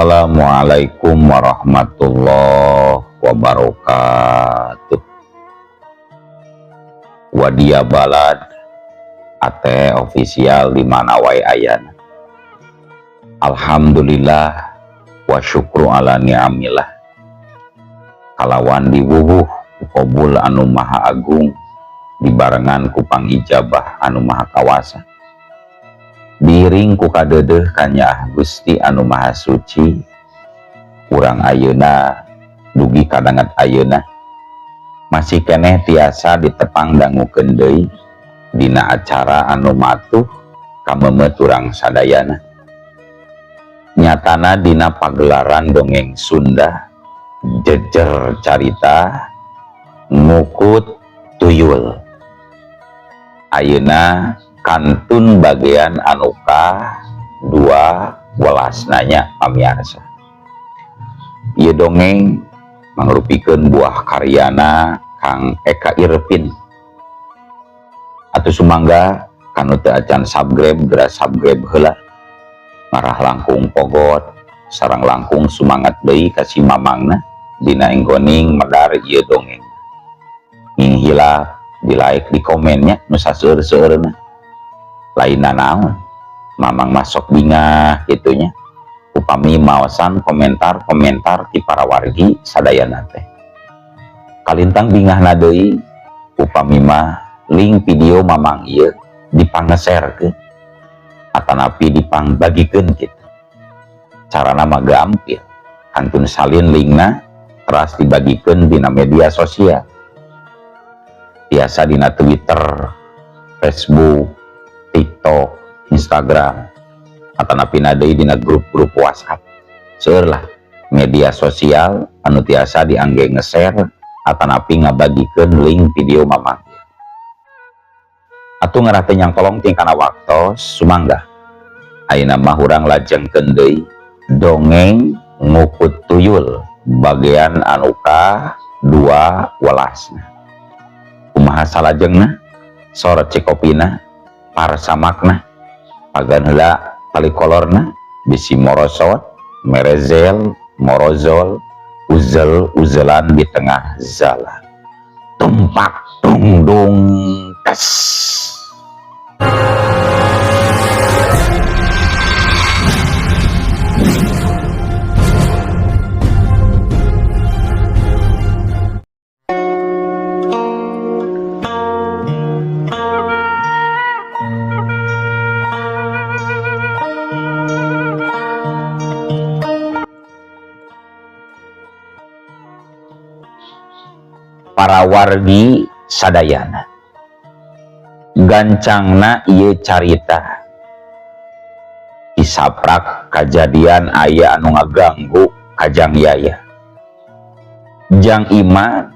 Assalamualaikum warahmatullahi wabarakatuh. Wadia balad ate ofisial di mana wae ayana. Alhamdulillah wa syukru ala ni'amillah. Kalawan diwuwuh qabul anu maha agung dibarengan ku pangijabah anu maha kawasa. Diring ku kadedeh kanya Gusti anu maha suci, urang ayeuna dugi kadangat ayeuna masih keneh tiasa ditepang dangukeun deui dina acara anu matuh kamemet urang sadayana. Nyatana dina pagelaran dongeng Sunda jejer carita ngukut tuyul. Ayeuna kantun bagian anuka 2 nanya pamiarsa. Ieu dongeng mangrupikeun buah karyana Kang Eka Irpin. Atuh sumangga kanu teu acan subscribe geura subscribe heula. Marah langkung pogot sareng langkung sumangat deui ka si mamangna dina enggoning medar ieu dongeng. Nging hilap di like di komennya nu saseueur-seueurna. Lain naon mamang masuk bingah gitunya upami maosan komentar-komentar ti para wargi sadayana teh kalintang bingahna deui upami mah link video mamang ieu dipangshare atanapi dipangbagikeun kitu. Carana mah gampil, kantun salin linkna teras dibagikeun dina media sosial, biasa dina Twitter, Facebook, TikTok, Instagram, atanapi deui dina grup-grup WhatsApp. Seueur lah media sosial anu tiasa diangge nge-share atanapi ngabagikeun link video mamang. Atuh ngarah teh nyangkolong tingkana waktos sumangga. Ayeuna mah urang lajengkeun deui dongeng ngukut tuyul bagian anu ka 2. Kumaha salajengna? Sorot cikopina parsamakna pagan heula palikolorna bisi morosot merezel morozol uzel-uzelan di tengah zalan tumpak dung dung tes. Para wargi sadayana gancangna ieu carita isaprak kajadian aya anu ngaganggu kajang yaya. Jang iman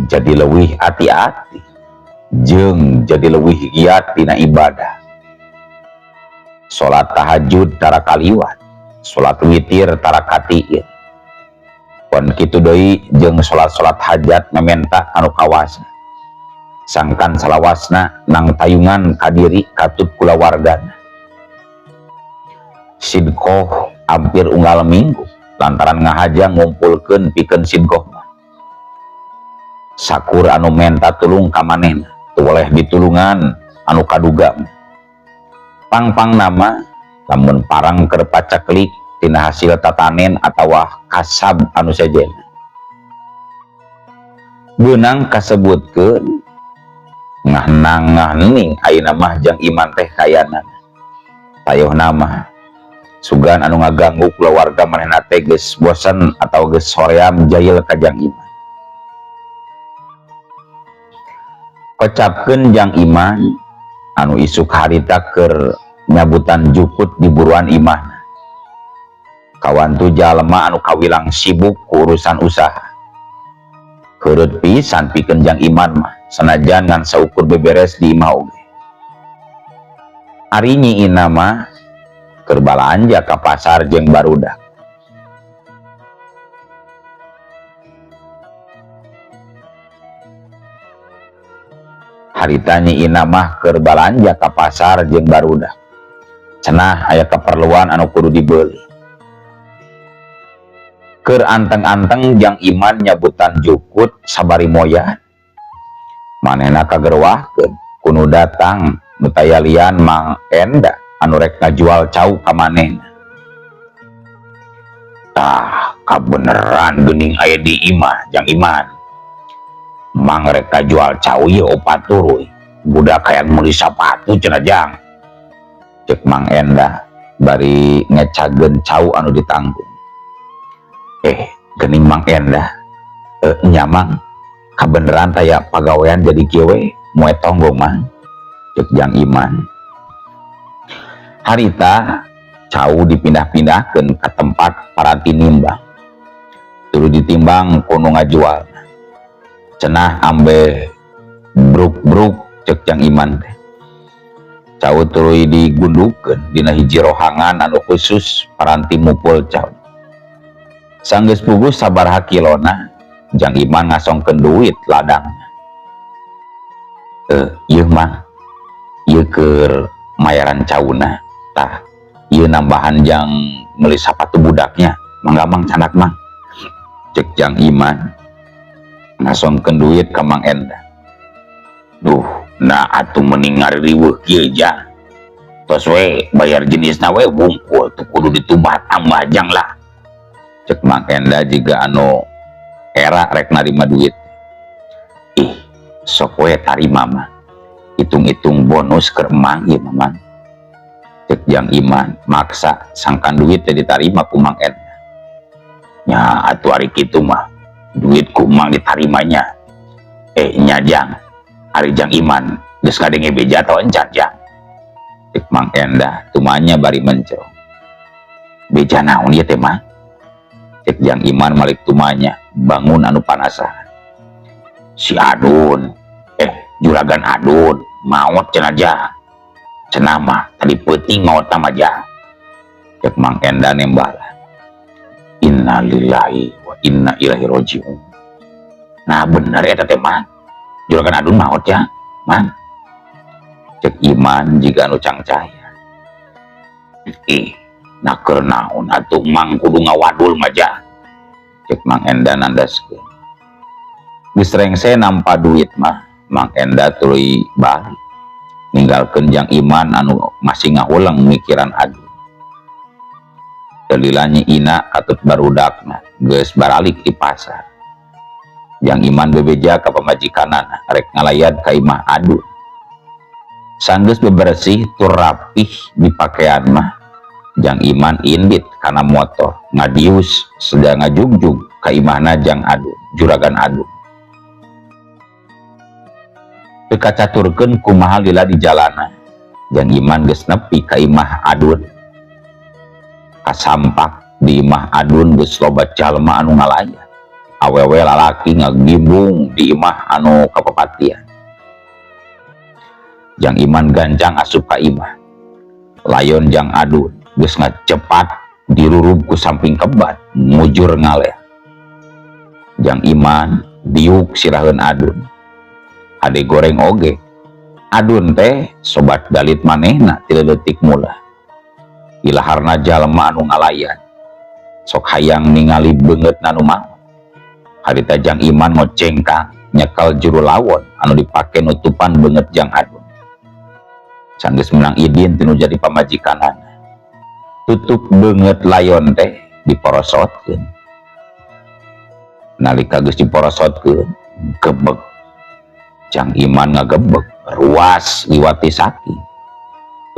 jadi leuwih hati-hati jeung jadi leuwih giat dina ibadah. Salat tahajud tara kaliwat, salat witir tara katiir. Pon kitu deui jeung salat-salat hajat mementa anu kawasa. Sangkan salawasna nang tayungan kadiri katut kulawargana. Sidqoh hampir unggal minggu lantaran ngahajang ngumpulkeun pikeun sidqoh. Sakur anu menta tulung ka manehna teu oleh ditulungan anu kaduga. Pang-pang nama lamun parang keur paceklik tina hasil tatanen atawa kasab anu sejenna. Beunang kasebutkeun ngah-nang-ngahning ayeuna mah jang iman teh kayana. Tayohna mah sugan anu ngaganggu keluarga manehna teh geus bosen atau geus hoream jahil ka jang iman. Kocapkeun jang iman anu isuk harita keur nyabutan jukut di buruan imahna. Kawan tu jalma anu kawilang sibuk ku urusan usaha. Keureup pisan pikeun jang iman mah sanajan ngan saukur beberes di imah oge. Ari nyiina mah keur balanja ka pasar jeung barudak. Harita nyiina mah keur balanja ka pasar jeung barudak. Cenah aya keperluan anu kudu dibeuli. Keur anteng-anteng Jang Iman nyabutan jukut sabari moyan manehna kagerwahkeun kuno datang betaya lian Mang Enda anu rek ngajual cau ka manehna. Tah kabeneran geuning aya di imah Jang Iman. Mang rek ngajual cau ieu opat turuy. Budak hayang meuli sapatu cenah Jang. Cek Mang Enda bari ngecageun cau anu ditanggung. Geuning Mang Enda. Nya Mang, kabeneran taya pagawean jadi kieu we moe tonggong Mang. Cek Jang Iman. Harita cau dipindah-pindahkeun ka tempat paranti nimbang. Tuluy ditimbang kuno ngajual. Cenah ambe bruk-bruk cek Jang Iman teh. Cau tuluy digundukeun dina hiji rohangan anu khusus paranti mupul cau. Sanggeus puguh sabaraha kilona, Jang Iman ngasongkeun duit ladangna. Ieu Mang, ieu keur mayaran cauna. Tah, ieu nambahan Jang meuli sapatu budaknya. Mangga Mang canak Mang. Cek Jang Iman ngasongkeun duit ka Mang Enda. Duh, nah atuh mending ngariweuh kieu Jang. Tos we bayar jenisna we wungkul teu kudu ditubah tambah Jang lah. Cek Mang Enda jiga anu era rek narima duit. Sok we tarima mah. Hitung-hitung bonus keur Mang ieu Mang. Cek Jang Iman maksa sangkan duit teh ditarima ku Mang Enda. Nya atuh ari kitu mah duit ku Mang ditarimanya. Nya Jang, ari Jang Iman geus ngadenge beja atau encan Jang. Cek Mang Enda tumanya bari mencrong. Beja naon ieu teh Mang? Cek Jang Iman malik tumanya bangun anu panasaran. Si Adun, juragan Adun maot cenah Jang. Cenah mah tadi peuting maot mah Jang. Cek Mang Enda nembala. Inna lillahi wa inna ilaihi rajiun. Nah bener eta teh Mang. Juragan Adun maot Jang, Mang. Cek Iman jiga anu cangcaya. Nah keur naon atuh Mang kudu ngawadul mah Jang. Cek Mang Enda nandaskeun. Geus rengse nampa duit mah Mang Enda tuluy balik ninggalkeun Jang Iman anu masih ngahulang mikiran Adun. Dalilanya ina katut barudakna geus baralik di pasar. Jang Iman bebeja ka pamajikanana rek ngalayad ka imah Adun. Sanggeus bebersih tur rapih di pakaian mah Jang Iman indit kana motor ngadius sedang ngajugjug ka imahna Jang Adun, juragan Adun. Teu kacaturkeun kumaha lila di jalana. Jang Iman geus nepi ka imah Adun. Kasampak di imah Adun geus loba jalma anu ngalayat. Awewe lalaki ngagimbung di imah anu kapapatian. Jang Iman ganjang asup ka imah. Layon Jang Adun geus ngacepat dirurub ku samping kebat mujur ngaleh. Jang Iman diuk siraheun Adun. Ade goreng oge. Adun teh sobat dalit manehna ti leutik mula. Ilaharna jalma anu ngalayan. Sok hayang ningali beungeutna nu maot. Harita Jang Iman ngocengkang nyekel juru lawon anu dipake nutupan beungeut Jang Adun. Sanggeus menang idin tinu jadi pamajikanana. Tutup beungeut layon teh diporosotkeun. Nalika geus diporosotkeun, gebeg. Jang Iman ngagebeg ruas liwati saki.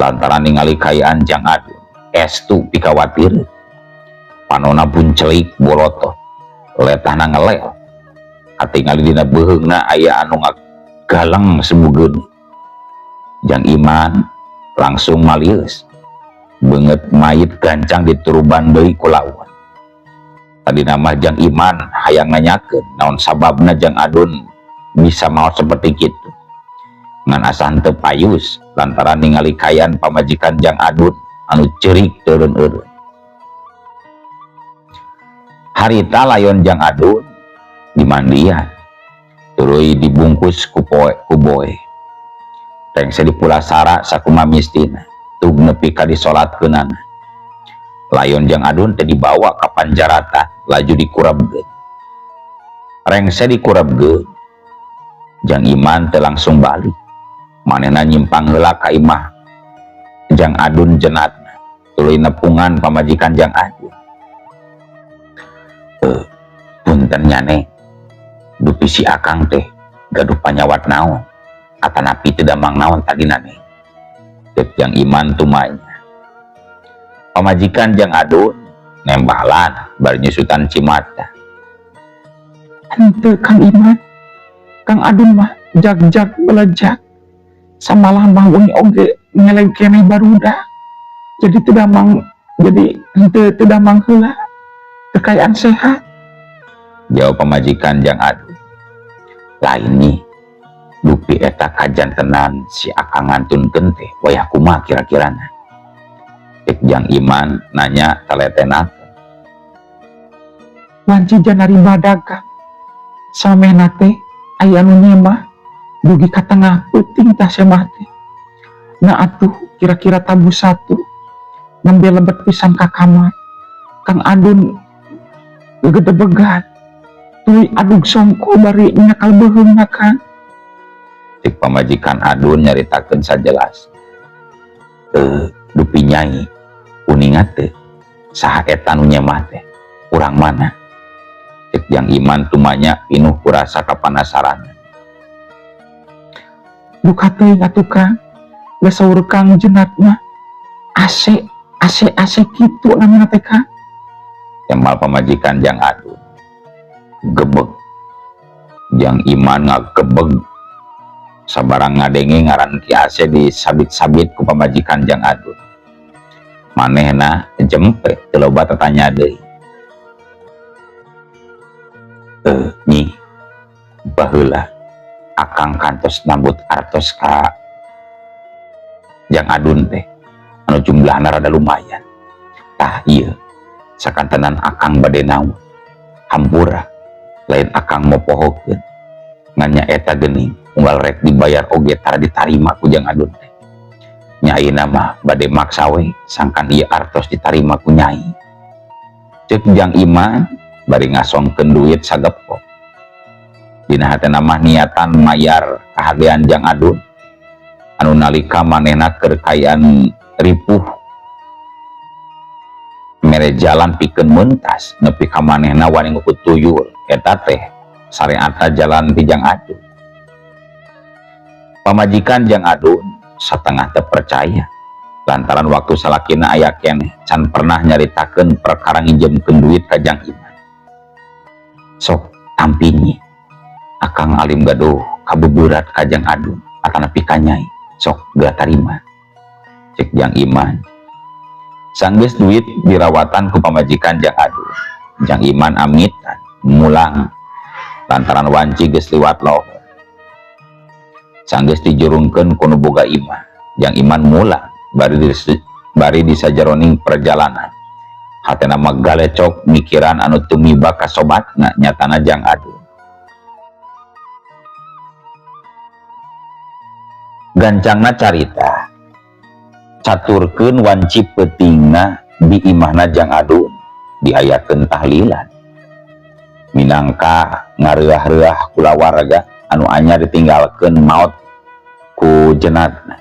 Lantaran ningali kayaan Jang Adun, estu pikawatir. Panonna pun celik bolotot, letahna ngelel. Katingali dina beuheungna aya anu ngagalang semugeun. Jang Iman langsung malieus. Beungeut mayit gancang dituruban deui ku lawan. Tadi nama Jang Iman hayang nanyakeun naon sababna Jang Adun bisa maot seperti kitu. Ngan asa henteu payus lantaran ningali kayaan pamajikan Jang Adun anu ceurik teureun-eureun. Harita layon Jang Adun dimandian tuluy dibungkus ku boe. Rengse dipulasara sakumaha mistina tug nepi ka disolatkeunana. layon Jang Adun teh dibawa ke Panjarata, laju dikurabgeun. Rengse dikurabgeun, Jang Iman teh langsung balik, manehna nyimpang heula ka imah Jang Adun jenatna, tuluy nepungan pamajikan Jang Adun. Punten nyane, dupi si akang teh gaduh panyawat naon, atanapi teu damang naon tadina neh. Cek Jang Iman tumanya. Pamajikan Jang Adun nembalan bari nyusutan cimata. Henteu Kang Iman, Kang Adun mah jag-jag belejak, samalah mah wengi oge ngeleng keneh barudak, jadi henteu teu damang heula, kekayaan sehat. Jawab pamajikan Jang Adun. Lain nih, dupi eta kajantenan si akang ngantunkeun teh wayah kumaha kira-kirana. Cek Jang Iman nanya teletenakeun. Wanci janari badag Kang, samehna teh aya anu nyemah dugi ka tengah peuting tah semah teh. Nah atuh kira-kira tabu satu nembe lebet pisan ka kamar. Kang Adun gegedebegan, tuluy adug songko bari nyakal beuheungna Kang. Cek pamajikan Adun nyaritakeun sajelas. Dupi nyai kuningat teh saha eta nu nyemah teh, urang mana? Cek Jang Iman tumanya pinuh ku rasa kapanasaran. Duka teuing atuh Kang, geus saur Kang jenat mah ase kitu namina teh Kang. Kemal pamajikan Jang Adun. Gebeg. Jang Iman ngagebeg. Sabarang ngadenge ngaran Ki Ase disabit-sabit ku pamajikan Jang Adun. Manehna jempe teu loba tatanya deui. Nyi, baheula akang kantos nambut artos ka Jang Adun teh, anu jumlahna rada lumayan. Tah ieu sakantenan akang bade naon, hampura lain akang mopohokeun ngan nya eta geuning unggal rek dibayar oge tara ditarima ku Jang Adun teh. Nyai nama bade maksa we sangkan ieu artos ditarima ku nyai. Ceuk Jang Iman bari ngasongkeun duit sagepok. Dina hatena mah niatan mayar kahagean Jang Adun anu nalika manehna keur kayaan ripuh mere jalan pikeun meuntas nepi ka manehna wani ngukut tuyul, eta teh sareatna jalan ti Jang Adun. Pamajikan Jang Adun satengah teu percaya lantaran waktu salakina aya keneh can pernah nyaritakeun perkara nginjemkeun duit ka Jang Iman. Sok tampinyi akang alim gaduh kabuburat ka Jang Adun atanapi ka nyai, sok gak tarima. Cek Jang Iman. Sanggeus duit dirawatan ku pamajikan Jang Adun, Jang Iman amitan mulang lantaran wanci geus liwat lohor. Sanggeus dijurungkeun ku nu boga imah, Jang Iman mulang bari disajeroning perjalanan. Hatena mah galecok mikiran anu tumiba ka sobatna nyatana Jang Adun. Gancangna carita caturkeun wanci peutingna di imahna Jang Adun diayakeun tahlilan minangka ngareah-reah kulawarga anu anyar ditinggalkeun maot ku jenatna.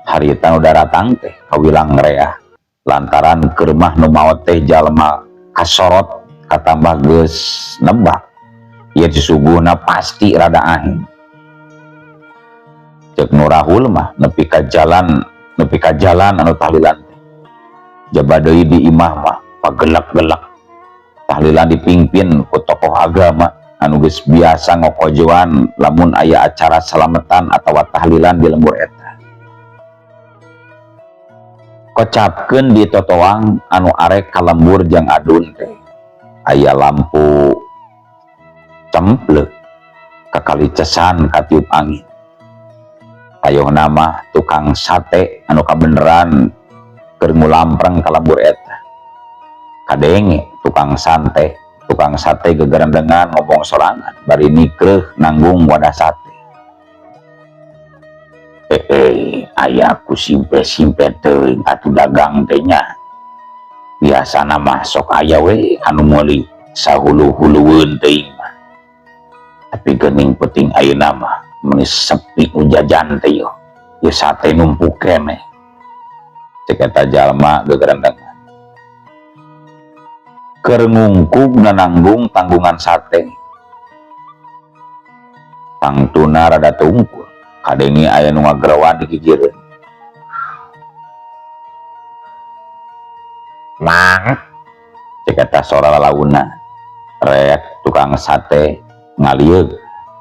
Harita nu datang teh kawilang reah lantaran keur mah nu maot teh jalma kasorot katambah geus nebak ieu subuhna pasti rada ahing. Cek nu rahul mah nepi ka jalan anu tahlilan teh. Jaba deui di imah mah pagelak-gelak. Tahlilan dipimpin ku tokoh agama anu geus biasa ngokojoan lamun aya acara salametan atawa tahlilan di lembur eta. Kocapkeun di totoang anu arek ka lembur Jang Adun teh aya lampu cempleuk kakali cesan katiup angin. Ayohna mah tukang sate anu kabeneran keur ngulampreng ka lembur eta. Kadenge tukang sate gegerendengan ngomong sorangan bari nikreuh nanggung wadah sate. Aya ku simpe-simpe teuing atuh dagang teh nya biasa nama sok aya we anu meuli sahulu-hulueun teuing mah, tapi geuning penting ayeuna mah meuni sepi nu jajan teh yo sate numpuk keneh cek eta jalma gegerendengan keur ngungkug nananggung tanggungan sate tangtuna rada tungkul kadengi aya nu ngagerewan di gigireun. Mang cek eta sora lalauna rek tukang sate ngalieu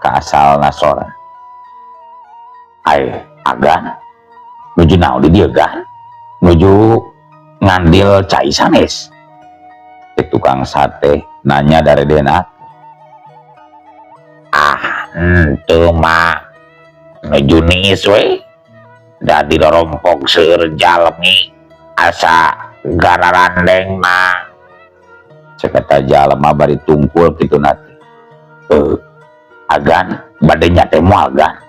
ka asalna sora. Ai agan nuju naon di dieu gan? Nuju ngandil cai sanes. Cek tukang sate nanya dari dena. Henteu mah nuju niis we da dirorompok seueur jalmi asa gararandeng mah cek eta jalma bari tungkul kitu nate. Agan bade nya teh moal gan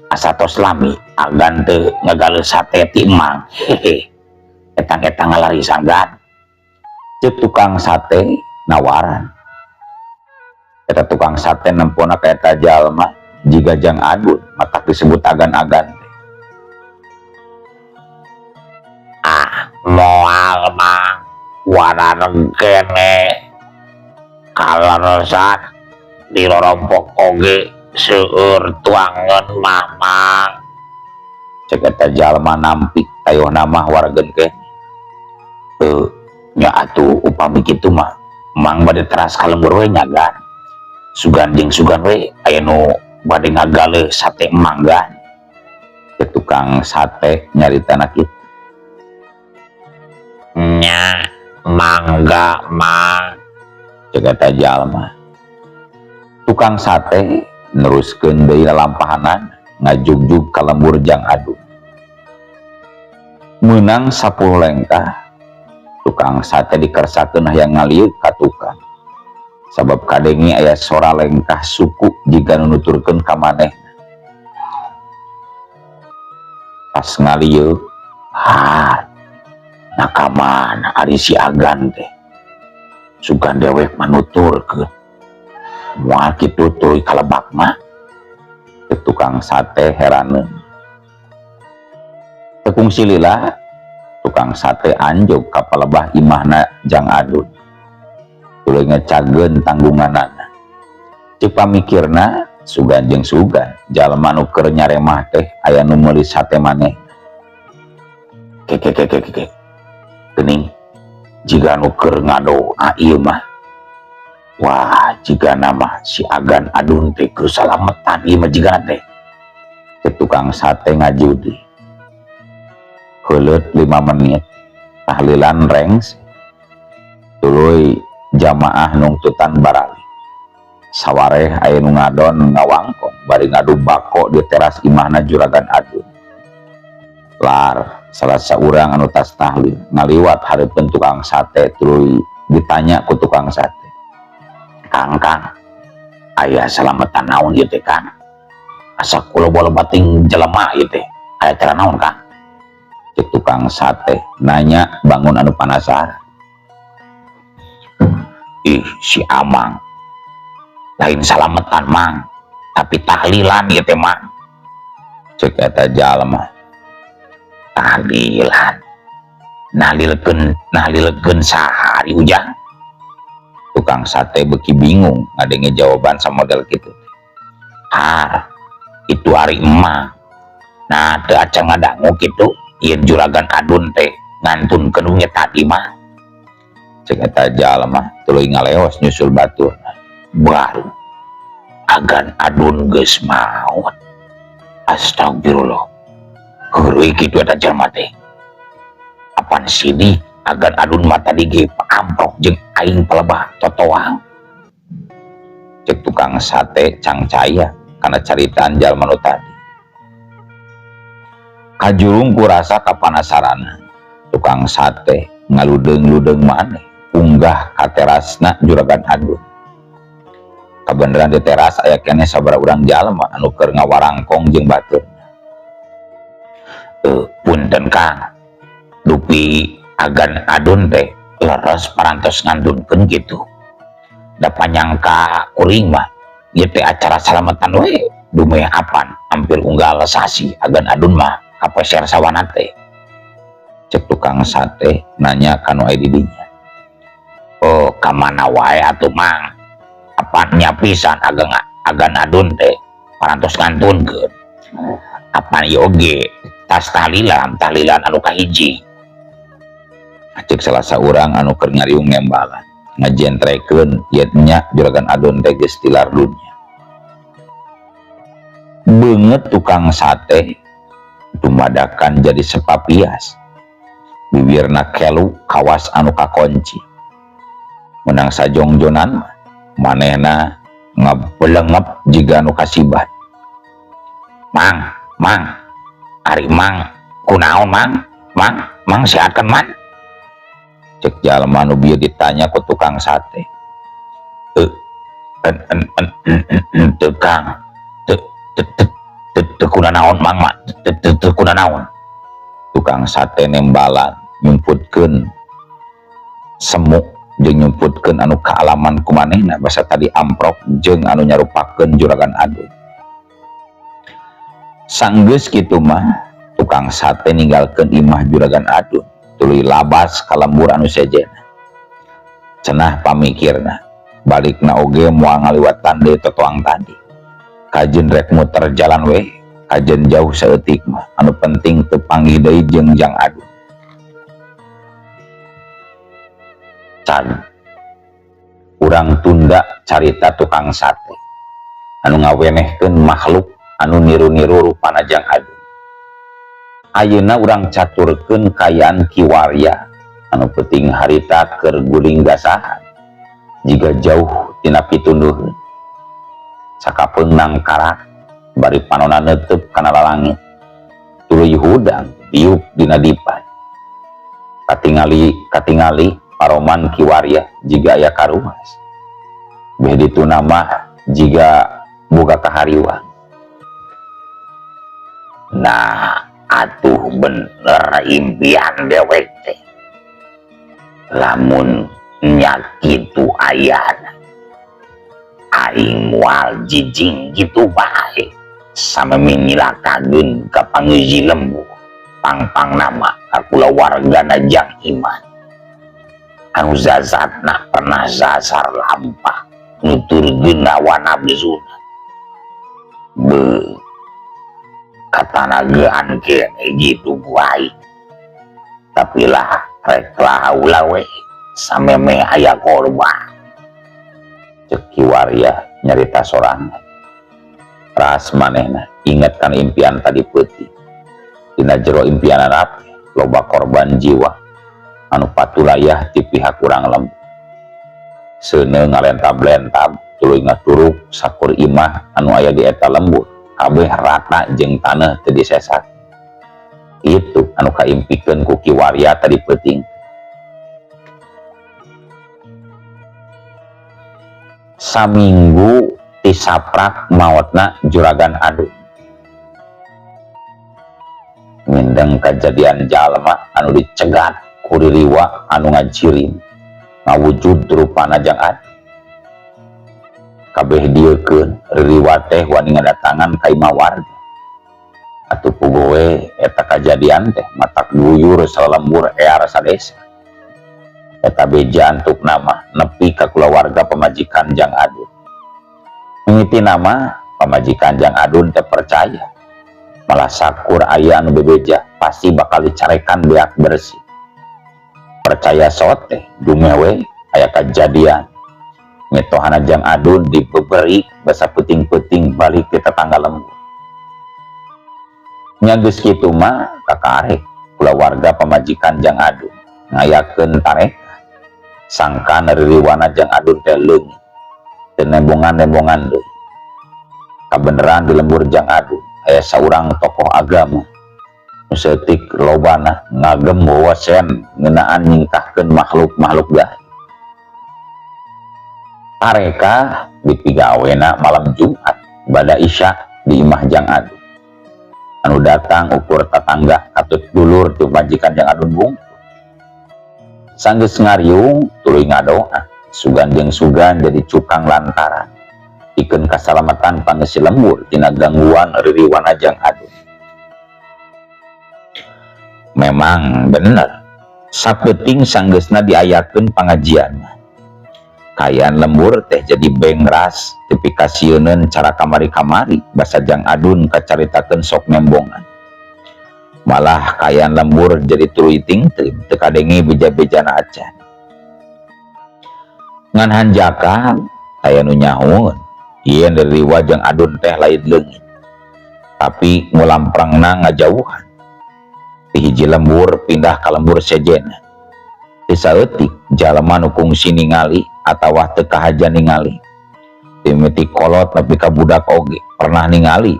asa tos lami agan teu ngagaleus sate ti emang hehe eta ngalarisan gan cek tukang sate nawaran. Eta tukang sate nempona ka eta jalma jiga Jang Adun matak disebut agan-agan. Moal mah warareng kene kaleresan dirorompok oge seueur tuangeun mamang cek eta jalma nampik tayona mah wargen kene. Nya atuh upami kitu mah mang bade teras kalembur we nyagan sugan jeung sugan we aya nu bade ngagale sate emanggan cek tukang sate nyaritana kitu. Nya mangga mah cek eta jalma. Tukang sate neruskeun deui lalampahanan ngajugjug ka lembur Jang Adun. Meunang 10 lengkah tukang sate dikersakeun hayang ngaliuk ka tukang sabab kadengi aya sora lengkah suku jiga nuturkeun ka maneh. Pas ngaliuk nakaman ari si agan teh sugan dewek manuturkeun moal kitu tuluy kalebak mah tukang sate heraneun. Tekung silila tukang sate anjog ka palebah imahna Jang Adun tuluy ngecageun tanggunganana cek pamikirna sugan jeung sugan jalma nu keur nyaremah teh aya nu meuli sate maneh. Keke geuning jiga nu keur ngado ieu mah wah jiga nama si Agan Adun teh keur salametan ieu mah jiga teh cek tukang sate ngajudi heuleut 5 menit tahlilan rengs tuluy jamaah nungtutan barali sawareh aya nu ngadon ngawangkong bari ngadu bako di teras imahna Juragan Adun. Lar salah saurang anu tas tahlil ngaliwat hareupeun tukang sate tuluy ditanya ku tukang sate, Kang aya salametan naon ieu teh Kang? Asa kula bola bating jelema ieu teh aya cara naon Kang? Cek tukang sate nanya bangun anu panasaran. Ih si Amang lain salametan Mang tapi tahlilan ieu teh Mang cek eta jalma. Tahlilan nahlilkeun sahari ujang. Tukang sate beki bingung ngadenge jawaban samodel kitu. Itu hari emang nah teu acan ngadangu kitu ieu Juragan Adun teh ngantunkeun nya tadi mah cek eta jalma tuluy ngaleos nyusul batur baru Agan Adun geus maot. Astagfirullah heureui kitu eta jalma teh apan sini Agan Adun mata dige paamprok jeung aing pelebah totoang cek tukang sate cangcaya karena caritaan jalma nu tadi. Kajurung kurasa kapanasaran tukang sate ngaludeng-ludeng maneh unggah ka terasna Juragan Adun. Kabeneran di teras aya keneh sabaraha urang jalma anu keur ngawarangkong jeung batur. Punten Kang dupi Agan Adun teh leres parantos ngandunkeun gitu. Da panyangka kuring mah ieu teh acara salamatan we dumeh apan hampir unggal sasi agan adun mah kapeser sawana teh. Cek tukang sate nanya kanu aya di dinya. Oh, kamana wae atuh mang. Apanya pisan agan adun teh parantos ngantunkeun. Apan yoge tas tahlilan anu kahiji. Cek salah saurang anu keur ngariung nembalan ngajentrekeun ieu nya juragan adun teh geus tilar dunya. Beungeut tukang sate dumadakan jadi sepapias. Bibirna kelu kawas anu kakonci. Menang sajongjonan manehna ngabelengep jiga anu kasibat. Mang, ari mang kunaon mang sehatkeun man. Cek jalma anu bieu ditanya ku tukang sate. Tukang teu kunaon mang mah teu kunaon. Tukang sate nembalan nyumputkeun semuk jeung nyumputkeun anu kaalaman ku manehna basa tadi amprok jeung anu nyarupakeun juragan adun. Sanggeus kitu mah tukang sate ninggalkeun imah juragan adun tuluy labas ka lembur anu sejena. Cenah pamikirna balikna oge moal ngaliwatan deui totoang tadi. Kajen rek muter jalan we, kajen jauh saeutik mah anu penting teu panggih deui jeung Jang Adun. Can urang tunda carita tukang sate anu ngawenehkeun makhluk anu niru-niru rupana Jang Adun. Ayeuna urang caturkeun kayaan kiwarya anu penting harita keur guling gasahan jiga jauh tina pitunduheun. Sakapeunang karak bari panonna neuteup kana lalangit tuluy hudang diuk dina dipan. Katingali paroman kiwarya jiga aya karuas. Beh ditu mah jiga boga kahariwang. Nah, atuh bener impian dewek teh. Lamun nya kitu ayana aing moal jijing gitu bae samemi ngilakakeun ka panggeuji lembu pang-pang nama ka kulawargana Jang Iman anu zazatna pernah zasar lampah nuturkeun hawa nafsuna. Katanagaan kene gitu baik tapi lah rek ulah we sameme aya korban. Cek kiwarya nyarita sorangan. Ras manehna inget kan impian tadi peuting. Dina jero impianan ape loba korban jiwa anu patulayah ti pihak urang lembu. Seuneu ngalentab-lentab tuluy ngaturuk sakur imah anu aya di eta lembur kabeh rata jeung taneuh teu disesak. Itu anu kaimpikeun ku kiwarya tadi peuting. Saminggu tisaprak maotna juragan adun. Mindeng kejadian jalma anu dicegat ku ririwa anu ngajirim ngawujud rupana Jang Adun. Kabeh dieukeun ririwa teh wani ngadatangan ka imah warga. Atuh puguh eta kajadian teh matak guyur salembur ear sadesa. Eta beja antuk nama nepi ka kulawarga pamajikan Jang Adun. Mimiti nama pamajikan Jang Adun teh percaya malah sakur aya anu bebeja pasti bakal dicarekan beak bersih. Percaya sote dumewe aya kajadian ngetohana Jang Adun dibeberi basa peuting-peuting balik ke tetangga lembur. Nya geus kitu mah kakarek kulawarga pamajikan Jang Adun ngayakeun tareka sangkan ririwana Jang Adun teh leungit teu nembongan-nembongan deui. Kabeneran di lembur Jang Adun aya saurang tokoh agama nu seutik lobana ngagem wawasen ngeunaan nyingkahkeun makhluk-makhluk gaib. Tareka dipigawena malam Jumat bada Isya di imah Jang Adun. Anu datang ukur tetangga katut dulur tu majikan Jang Adun bungkul. sanggeus ngariung tuluy ngadoa sugan jeung sugan jadi cukang lantaran pikeun kasalamatan pangeusi lembur tina gangguan ririwana jang adun. Memang bener sapeuting sanggeusna diayakeun pangajian kayaan lembur teh jadi bengras tepi kasieun cara kamari-kamari basa jang adun kacaritakeun sok nembongan, malah kayaan lembur jadi tuluy tingteuing teu kadenge beja-bejana acan. Ngan hanjakan aya nu nyahoun yen dari wajang adun teh lain leungit tapi ngulamprangna ngajauhan ti hiji lembur pindah ka lembur sejenna. Teu saeutik jalema nu kungsi ningali atawa teu kahaja ningali, ti miti kolot nepi ka budak oge pernah ningali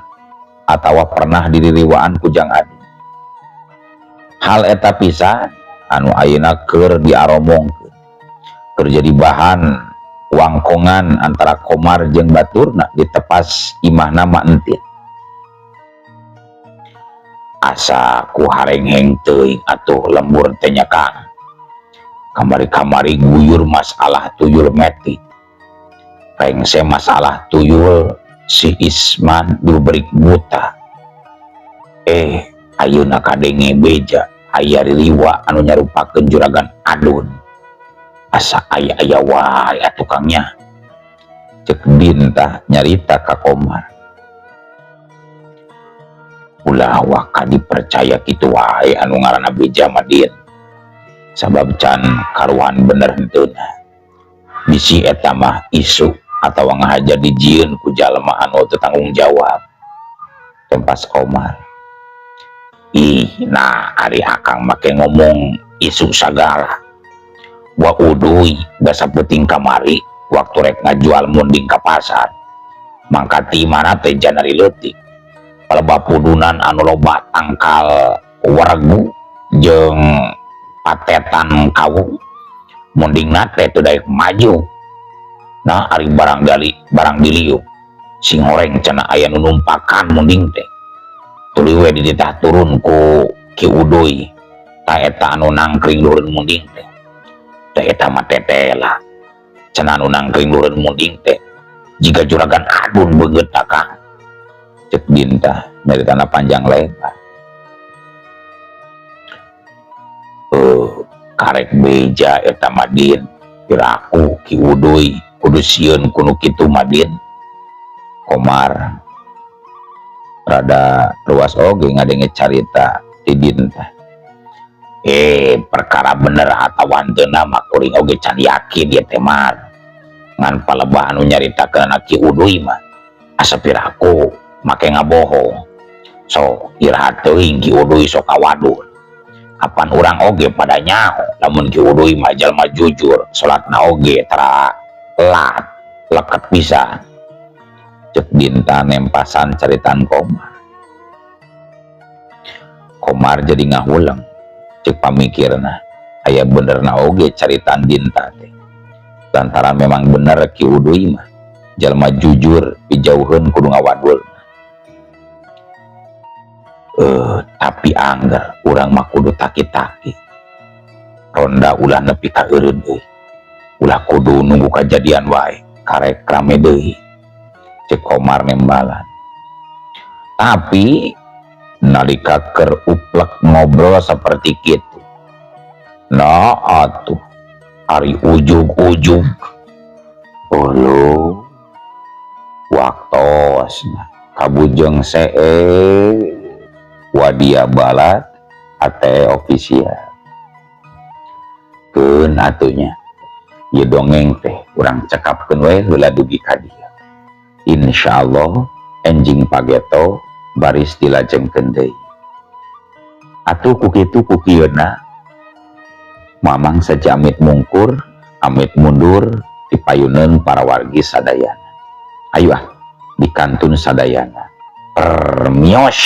atawa pernah diririwaan ku jang adun. Hal eta pisan anu ayeuna keur diaromongkeun keur jadi bahan wangkongan antara Komar jeung baturna di tepas imahna mak entit. Asa ku harengheng teuing atuh lembur teh nya Kang. Kamari-kamari guyur masalah tuyul metik. Pengse masalah tuyul si Isman diberi buta. Ayeuna kadenge beja aya riliwa anu nyarupakeun juragan adun. Asa aya wae atuh Kangnya. Cek Dinta nyarita ka Komar. Ulah waka dipercaya kitu wae anu ngaranna beja mah Din. Sabab can karuan bener henteuna. Bisi eta mah isu atawa ngahaja dijieun ku jalma anu teu tanggung jawab. Tempas Komar. Nah ari akang make ngomong isu sagala. Wa uduy da sapeting kamari waktu rek ngajual munding ka pasar. Mangkati mana teh janari leutik. Palebat pudunan anu loba tangkal wargu jeung patetan kawung munding nate teu daek maju. Nah ari barang diliuk sing horeng cenah aya nu numpakan munding teh tuluy we dititah turun ku Ki Udoy ta eta anu nangkring lureun munding teh. Teh eta mah tetela cenah anu nangkring lureun munding teh jiga juragan adun beungeut ta Kang. Cek Dinta nyaritana panjang lebar. Karek beja eta Madin piraku Ki Udoy kudu sieun kuno kitu Madin. Komar rada luas oge ngadenge carita ti Dinta. Perkara bener atawa henteu mah kuring oge can yakin ieu teh Mar. Ngan palebah anu nyaritakeun Ki Udoy mah asa piraku make ngabohong. So iraha teuing Ki Udoy sok kawadul. Apan urang oge pada nyaho lamun Ki Udoy mah jalma jujur, salatna oge tara lat leket pisan. Cek Dinta nempasan caritan Komar. Komar jadi ngahuleng cek pamikirna aya benerna oge caritan Dinta teh. Lantaran memang bener Ki Udoy mah jalma jujur dijauheun kudu ngawadul. Tapi angger urang mah kudu taki-taki. Ronda ulah nepi ka eureun euy. Ulah kudu nunggu kajadian wae karek rame deui. Cek Komar nembalan. Tapi nalika keur uplek ngobrol seperti kitu. Nah atuh ari ujug-ujug ulu waktosna kabujeng see wadia balat ate ofisial keun atunya ieu dongeng teh urang cekapkeun we heula dugi ka dieu. Insyaallah enjing pageto baris dilajengkeun deui. Atuh ku kitu ku kieuna mamang saja amit mungkur amit mundur dipayuneun para wargi sadayana. Ayo dikantun sadayana permios.